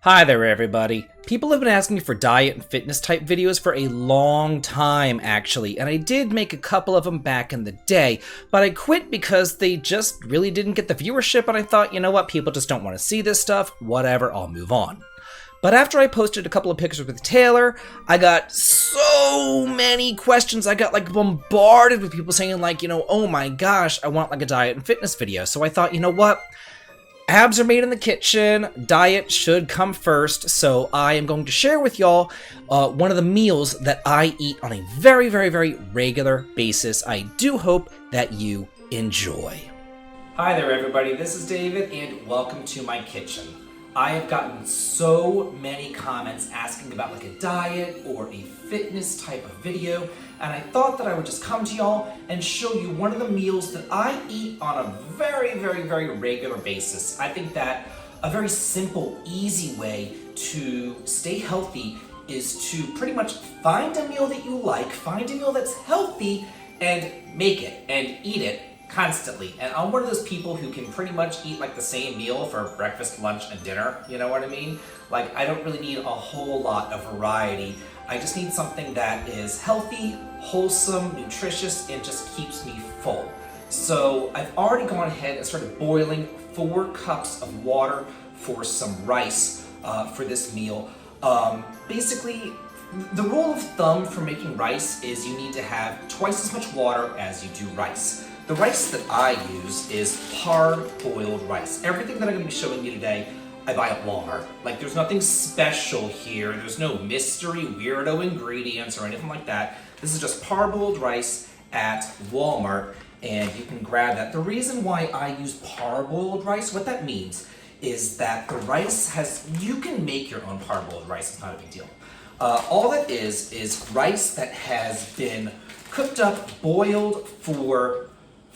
Hi there everybody. People have been asking me for diet and fitness type videos for a long time actually, and I did make a couple of them back in the day, but I quit because they just really didn't get the viewership and I thought, you know what, people just don't want to see this stuff, whatever, I'll move on. But after I posted a couple of pictures with Taylor, I got so many questions. I got like bombarded with people saying like, oh my gosh, I want like a diet and fitness video. So I thought, you know what? Abs are made in the kitchen, diet should come first, so I am going to share with y'all one of the meals that I eat on a very, very, very regular basis. I do hope that you enjoy. Hi there everybody, this is David and welcome to my kitchen. I have gotten so many comments asking about like a diet or a fitness type of video, and I thought that I would just come to y'all and show you one of the meals that I eat on a very, very, very regular basis. I think that a very simple, easy way to stay healthy is to pretty much find a meal that you like, find a meal that's healthy, and make it and eat it constantly. And I'm one of those people who can pretty much eat like the same meal for breakfast, lunch, and dinner, you know what I mean? Like, I don't really need a whole lot of variety. I just need something that is healthy, wholesome, nutritious, and just keeps me full. So I've already gone ahead and started boiling 4 cups of water for some rice for this meal. Basically, the rule of thumb for making rice is you need to have twice as much water as you do rice. The rice that I use is hard-boiled rice. Everything that I'm going to be showing you today, I buy at Walmart. Like, there's nothing special here. There's no mystery, weirdo ingredients or anything like that. This is just parboiled rice at Walmart, and you can grab that. The reason why I use parboiled rice, what that means is that the rice you can make your own parboiled rice. It's not a big deal. All that is rice that has been cooked up, boiled for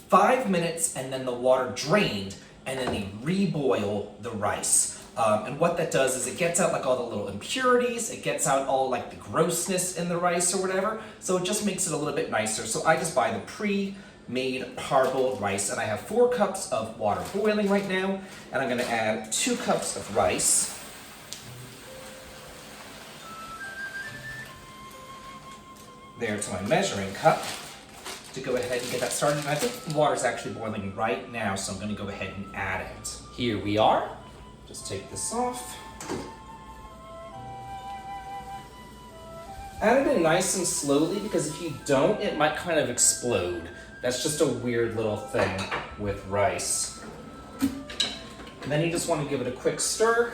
5 minutes, and then the water drained, and then they reboil the rice. And what that does is it gets out like all the little impurities, it gets out all like the grossness in the rice or whatever, so it just makes it a little bit nicer. So I just buy the pre-made parboiled rice, and I have 4 cups of water boiling right now, and I'm gonna add 2 cups of rice. There to my measuring cup to go ahead and get that started. And I think the water's actually boiling right now, so I'm gonna go ahead and add it. Here we are. Just take this off. Add it in nice and slowly, because if you don't, it might kind of explode. That's just a weird little thing with rice. And then you just want to give it a quick stir,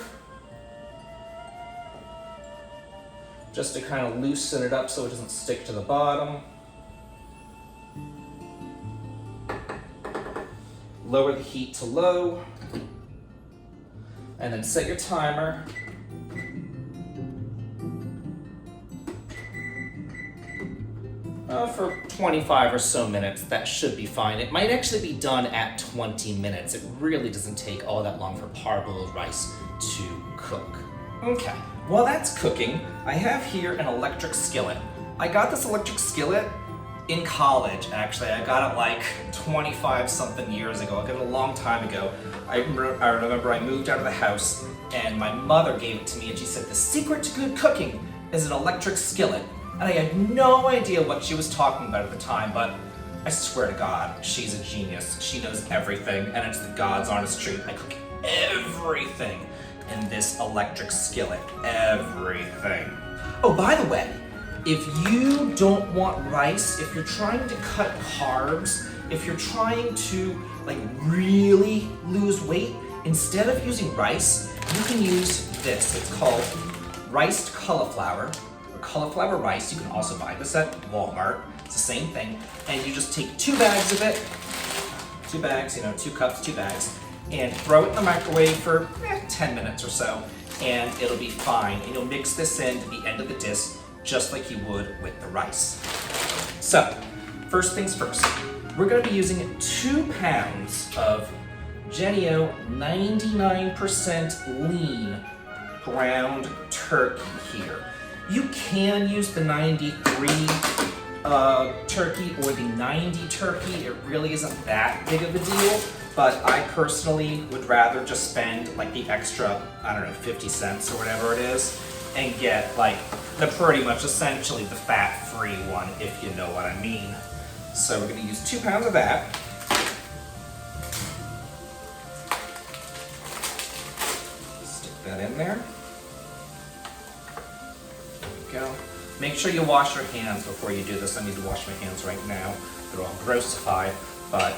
just to kind of loosen it up so it doesn't stick to the bottom. Lower the heat to low, and then set your timer. For 25 or so minutes, that should be fine. It might actually be done at 20 minutes. It really doesn't take all that long for parboiled rice to cook. Okay, while that's cooking, I have here an electric skillet. I got this electric skillet in college, actually. I got it like 25 something years ago. I got it a long time ago. I remember I moved out of the house and my mother gave it to me and she said, the secret to good cooking is an electric skillet. And I had no idea what she was talking about at the time, but I swear to God, she's a genius. She knows everything, and it's the God's honest truth. I cook everything in this electric skillet. Everything. Oh, by the way, if you don't want rice, if you're trying to cut carbs, if you're trying to like really lose weight, instead of using rice, you can use this. It's called riced cauliflower, or cauliflower rice. You can also buy this at Walmart. It's the same thing. And you just take 2 bags of it, 2 bags, 2 cups, 2 bags, and throw it in the microwave for 10 minutes or so, and it'll be fine. And you'll mix this in to the end of the dish, just like you would with the rice. So, first things first, we're gonna be using 2 pounds of Jennie-O 99% lean ground turkey here. You can use the 93 turkey or the 90 turkey. It really isn't that big of a deal. but I personally would rather just spend like the extra, I don't know, 50 cents or whatever it is, and get like the pretty much essentially the fat-free one, if you know what I mean. So we're gonna use 2 pounds of that. Stick that in there. There we go. Make sure you wash your hands before you do this. I need to wash my hands right now. They're all grossified, but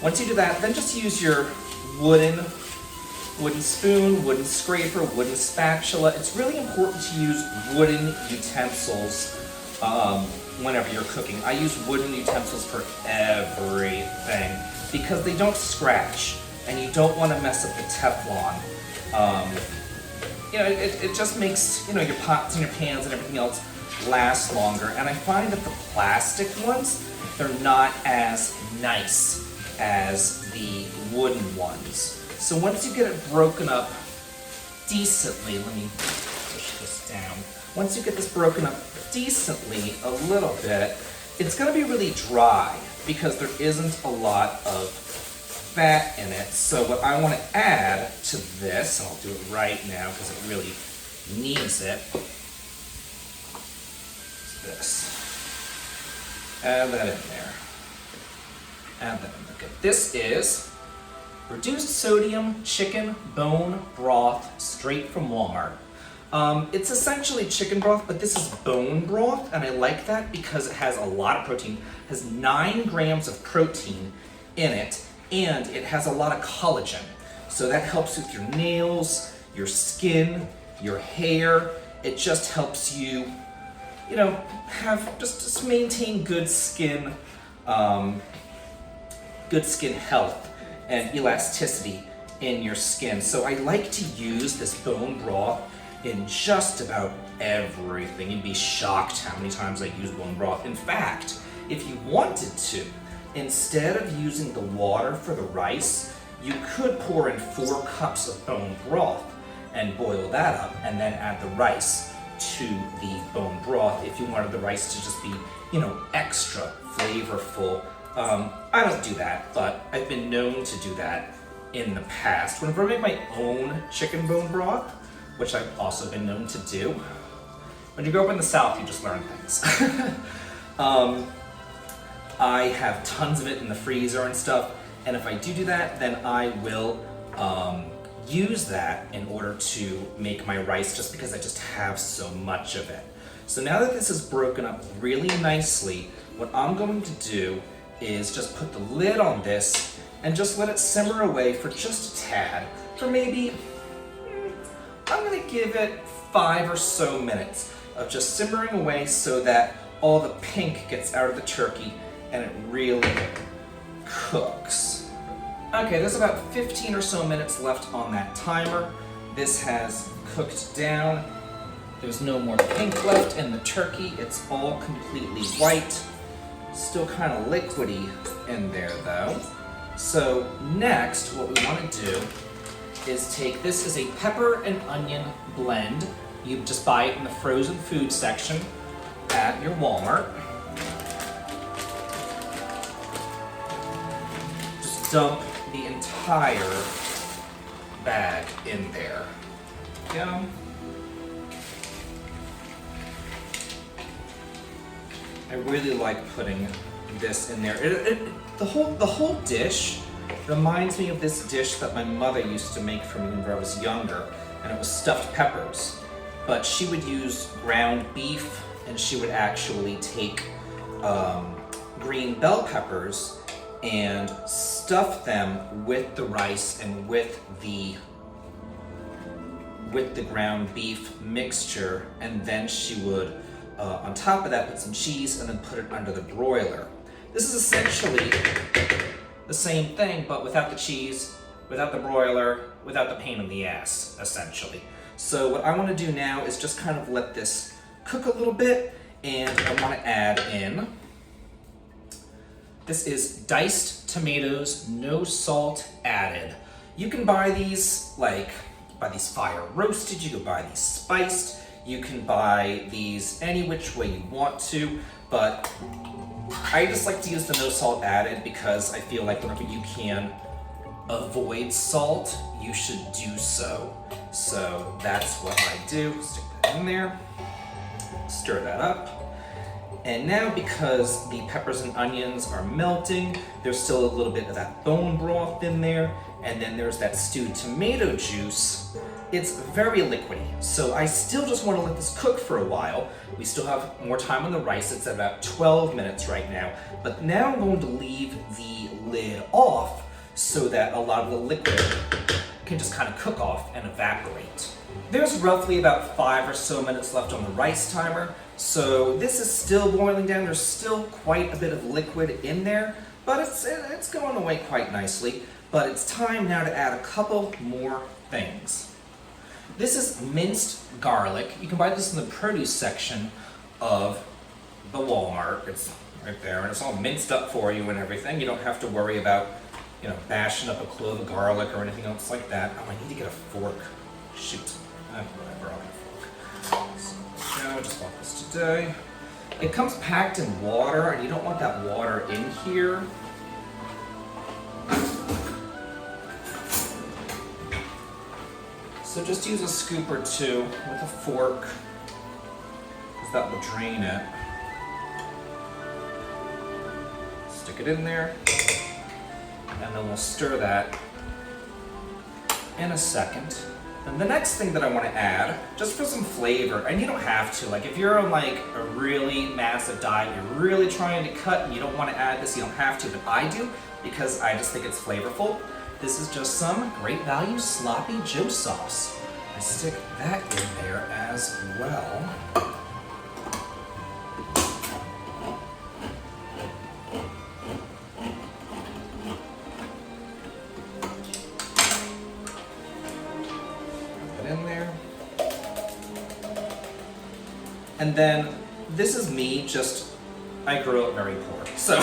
once you do that, then just use your wooden spoon, wooden scraper, wooden spatula. It's really important to use wooden utensils whenever you're cooking. I use wooden utensils for everything because they don't scratch, and you don't want to mess up the Teflon. It just makes, your pots and your pans and everything else last longer. And I find that the plastic ones, they're not as nice as the wooden ones. So once you get it broken up decently, let me push this down. Once you get this broken up decently a little bit, it's gonna be really dry because there isn't a lot of fat in it. So what I wanna add to this, and I'll do it right now because it really needs it, is this. Add that in there. Add that in there. Okay. This is reduced sodium chicken bone broth straight from Walmart. It's essentially chicken broth, but this is bone broth, and I like that because it has a lot of protein. It has 9 grams of protein in it, and it has a lot of collagen. So that helps with your nails, your skin, your hair. It just helps you, have just maintain good skin health and elasticity in your skin. So I like to use this bone broth in just about everything. You'd be shocked how many times I use bone broth. In fact, if you wanted to, instead of using the water for the rice, you could pour in 4 cups of bone broth and boil that up and then add the rice to the bone broth if you wanted the rice to just be, extra flavorful. I don't do that, but I've been known to do that in the past. Whenever I make my own chicken bone broth, which I've also been known to do, when you grow up in the South, you just learn things. I have tons of it in the freezer and stuff, and if I do that, then I will use that in order to make my rice just because I just have so much of it. So now that this is broken up really nicely, what I'm going to do is just put the lid on this and just let it simmer away for just a tad, for maybe, I'm gonna give it 5 or so minutes of just simmering away so that all the pink gets out of the turkey and it really cooks. Okay, there's about 15 or so minutes left on that timer. This has cooked down. There's no more pink left in the turkey. It's all completely white. Still kind of liquidy in there though. So next, what we want to do is take, this is a pepper and onion blend. You just buy it in the frozen food section at your Walmart. Just dump the entire bag in there. Go. I really like putting this in there. The whole dish reminds me of this dish that my mother used to make for me when I was younger, and it was stuffed peppers. But she would use ground beef, and she would actually take green bell peppers and stuff them with the rice and with the ground beef mixture, and then she would on top of that put some cheese and then put it under the broiler. This is essentially the same thing, but without the cheese, without the broiler, without the pain in the ass, essentially. So what I want to do now is just kind of let this cook a little bit, and I want to add in, this is diced tomatoes, no salt added. You can buy these, fire roasted, you can buy these spiced, you can buy these any which way you want to, but I just like to use the no salt added because I feel like whenever you can avoid salt, you should do so. So that's what I do. Stick that in there, stir that up. And now, because the peppers and onions are melting, there's still a little bit of that bone broth in there, and then there's that stewed tomato juice. It's very liquidy, so I still just want to let this cook for a while. We still have more time on the rice. It's at about 12 minutes right now. But now I'm going to leave the lid off so that a lot of the liquid can just kind of cook off and evaporate. There's roughly about 5 or so minutes left on the rice timer, so this is still boiling down. There's still quite a bit of liquid in there, but it's going away quite nicely. But it's time now to add a couple more things. This is minced garlic. You can buy this in the produce section of the Walmart. It's right there, and it's all minced up for you and everything. You don't have to worry about, bashing up a clove of garlic or anything else like that. Oh, I need to get a fork. Shoot. Whatever, I'll get a fork. So, I just want this today. It comes packed in water, and you don't want that water in here. So just use a scoop or two with a fork, because that will drain it. Stick it in there, and then we'll stir that in a second. And the next thing that I want to add, just for some flavor, and you don't have to, like if you're on like a really massive diet, you're really trying to cut and you don't want to add this, you don't have to, but I do, because I just think it's flavorful. This is just some Great Value Sloppy Joe sauce. I stick that in there as well. Put that in there. And then, this is me I grew up very poor. So,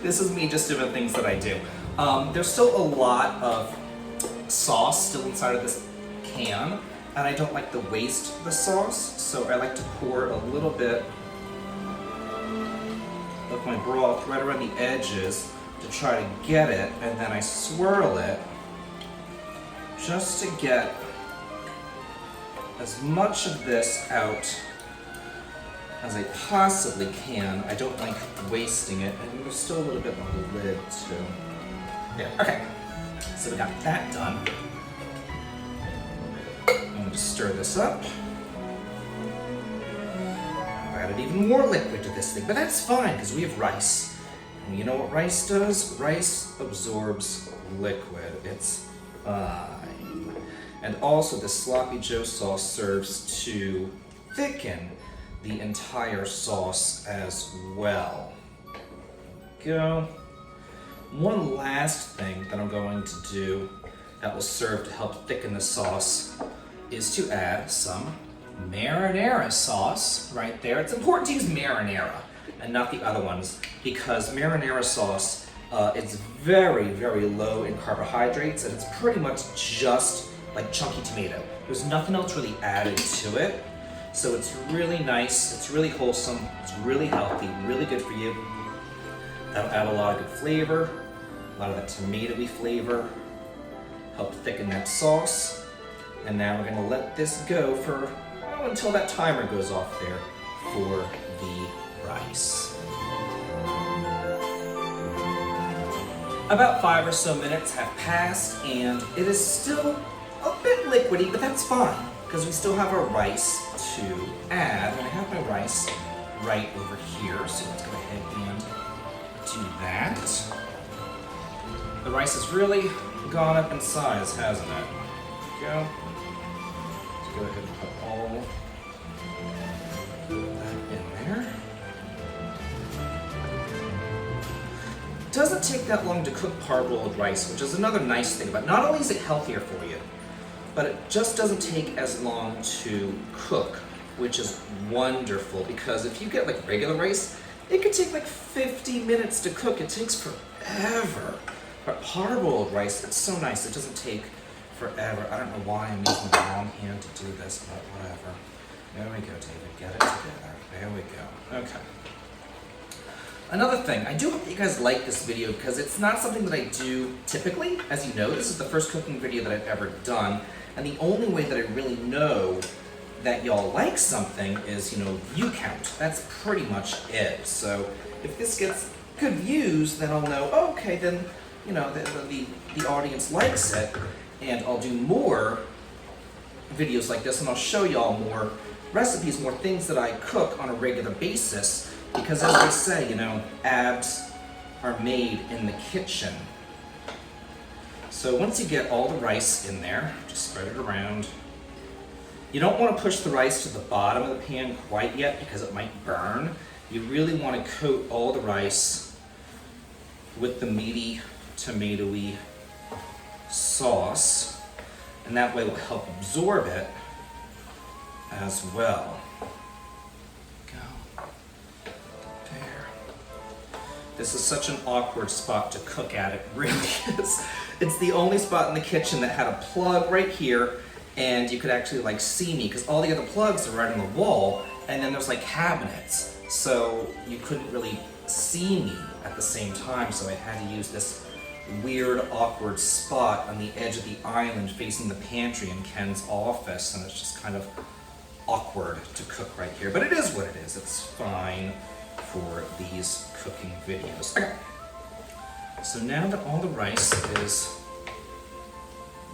this is me just doing things that I do. There's still a lot of sauce still inside of this can, and I don't like to waste the sauce, so I like to pour a little bit of my broth right around the edges to try to get it, and then I swirl it just to get as much of this out as I possibly can. I don't like wasting it, and there's still a little bit on the lid too. Yeah, okay. So we got that done. I'm going to stir this up. I've added even more liquid to this thing, but that's fine because we have rice. And you know what rice does? Rice absorbs liquid. It's fine. And also the sloppy Joe sauce serves to thicken the entire sauce as well. Go. One last thing that I'm going to do that will serve to help thicken the sauce is to add some marinara sauce right there. It's important to use marinara and not the other ones because marinara sauce is very, very low in carbohydrates and it's pretty much just like chunky tomato. There's nothing else really added to it. So it's really nice, it's really wholesome, it's really healthy, really good for you. That'll add a lot of good flavor, a lot of that tomatoey flavor, help thicken that sauce. And now we're gonna let this go for, until that timer goes off there for the rice. About 5 or so minutes have passed and it is still a bit liquidy, but that's fine because we still have our rice to add. And I have my rice right over here, so let's go ahead and do that. The rice has really gone up in size, hasn't it? There we go. Let's go ahead and put all that in there. It doesn't take that long to cook parboiled rice, which is another nice thing about it. Not only is it healthier for you, but it just doesn't take as long to cook, which is wonderful because if you get like regular rice, it could take like 50 minutes to cook. It takes forever. But parboiled rice, it's so nice. It doesn't take forever. I don't know why I'm using the wrong hand to do this, but whatever. There we go, David. Get it together. There we go. Okay. Another thing, I do hope that you guys like this video because it's not something that I do typically. As you know, this is the first cooking video that I've ever done, and the only way that I really know that y'all like something is, view count. That's pretty much it. So if this gets good views, then I'll know, oh, okay, then, the audience likes it, and I'll do more videos like this, and I'll show y'all more recipes, more things that I cook on a regular basis. Because as they say, abs are made in the kitchen. So once you get all the rice in there, just spread it around. You don't want to push the rice to the bottom of the pan quite yet because it might burn. You really want to coat all the rice with the meaty, tomatoey sauce, and that way it will help absorb it as well. This is such an awkward spot to cook at, it really is. It's the only spot in the kitchen that had a plug right here, and you could actually see me, because all the other plugs are right on the wall, and then there's cabinets, so you couldn't really see me at the same time, so I had to use this weird, awkward spot on the edge of the island facing the pantry in Ken's office, and it's just kind of awkward to cook right here, but it is what it is. It's fine for these cooking videos. Okay. So now that all the rice is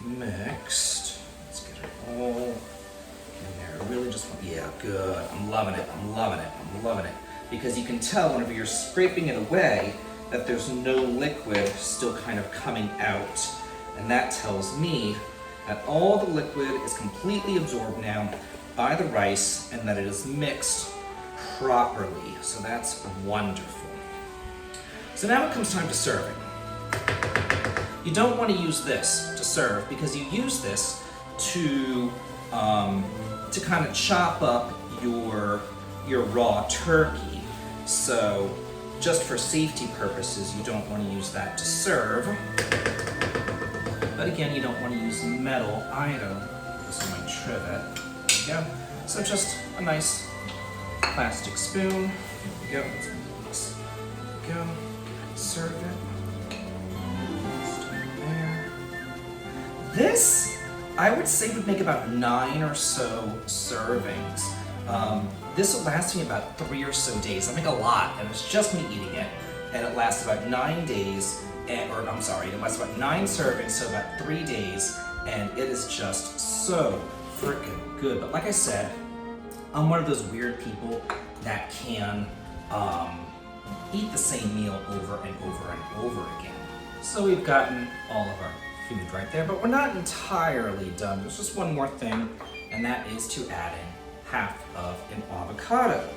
mixed, let's get it all in there. I really just want, yeah, good. I'm loving it, I'm loving it, I'm loving it. Because you can tell whenever you're scraping it away that there's no liquid still kind of coming out. And that tells me that all the liquid is completely absorbed now by the rice and that it is mixed properly. So that's wonderful. So now it comes time to serving. You don't want to use this to serve because you use this to kind of chop up your raw turkey. So just for safety purposes, you don't want to use that to serve. But again, you don't want to use metal either. This is my trivet. There we go. So just a nice plastic spoon. Here we go. Let's go. Serve it. There. This, I would say, would make about 9 or so servings. This will last me about 3 or so days. I make a lot, and it's just me eating it. And it lasts about 9 days, it lasts about 9 servings, so about 3 days, and it is just so freaking good. But like I said, I'm one of those weird people that can eat the same meal over and over and over again. So we've gotten all of our food right there, but we're not entirely done. There's just one more thing, and that is to add in half of an avocado.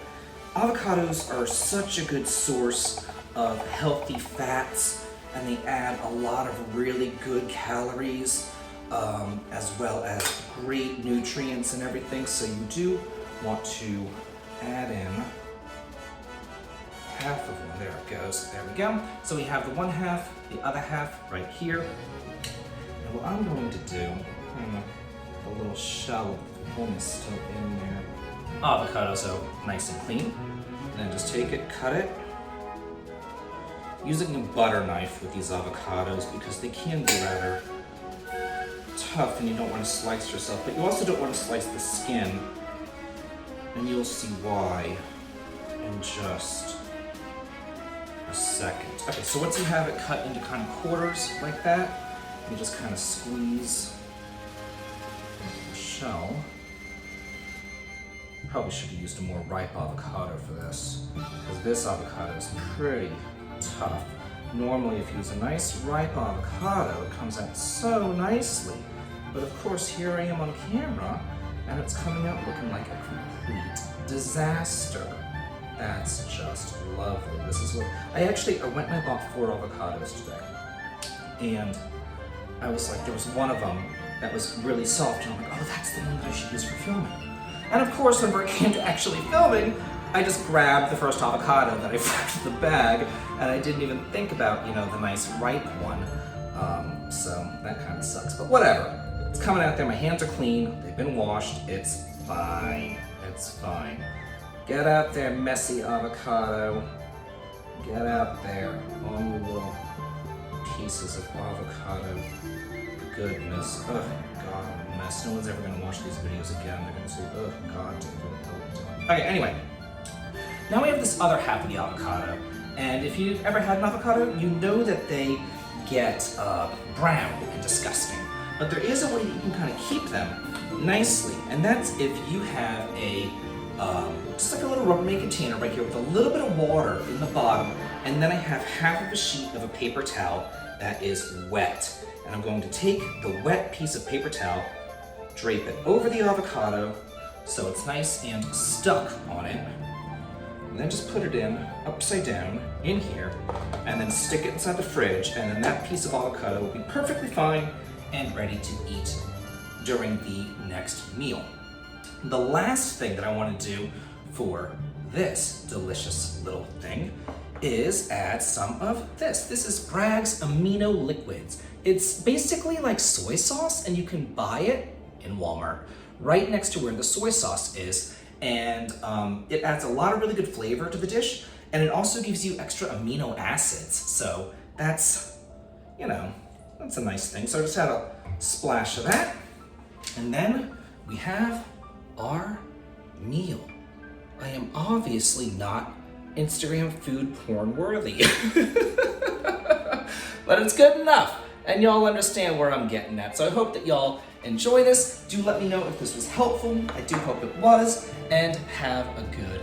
Avocados are such a good source of healthy fats, and they add a lot of really good calories, as well as great nutrients and everything. So you do want to add in half of one. There it goes. There we go. So we have the one half, the other half right here. And what I'm going to do, the little shell of the bone is still in there. Avocado, so nice and clean. And then just take it, cut it. Using a butter knife with these avocados because they can be rather tough and you don't want to slice yourself, but you also don't want to slice the skin. And you'll see why in just a second. Okay, so once you have it cut into kind of quarters like that, you just kind of squeeze the shell. Probably should have used a more ripe avocado for this, because this avocado is pretty tough. Normally, if you use a nice ripe avocado, it comes out so nicely. But of course, here I am on camera, and it's coming out looking like a complete disaster. That's just lovely. This is what I went and I bought 4 avocados today, and I was like, there was one of them that was really soft, and I'm like, oh, that's the one that I should use for filming. And of course, whenever it came to actually filming, I just grabbed the first avocado that I found in the bag, and I didn't even think about, the nice ripe one. So that kind of sucks, but whatever. It's coming out there, my hands are clean, they've been washed, it's fine, it's fine. Get out there, messy avocado. Get out there on your little pieces of avocado goodness. Oh God, I'm a mess. No one's ever gonna watch these videos again. They're gonna say, oh God, okay, anyway. Now we have this other half of the avocado. And if you've ever had an avocado, you know that they get brown and disgusting. But there is a way that you can kind of keep them nicely. And that's if you have a, just like a little Rubbermaid container right here with a little bit of water in the bottom. And then I have half of a sheet of a paper towel that is wet. And I'm going to take the wet piece of paper towel, drape it over the avocado so it's nice and stuck on it, and then just put it in upside down in here, and then stick it inside the fridge, and then that piece of avocado will be perfectly fine and ready to eat during the next meal. The last thing that I want to do for this delicious little thing is add some of this. This is Bragg's Amino Liquids. It's basically like soy sauce, and you can buy it in Walmart right next to where the soy sauce is. And it adds a lot of really good flavor to the dish, and it also gives you extra amino acids. So that's, you know, that's a nice thing. So I just had a splash of that. And then we have our meal. I am obviously not Instagram food porn worthy, but it's good enough. And y'all understand where I'm getting at. So I hope that y'all enjoy this. Do let me know if this was helpful. I do hope it was. And have a good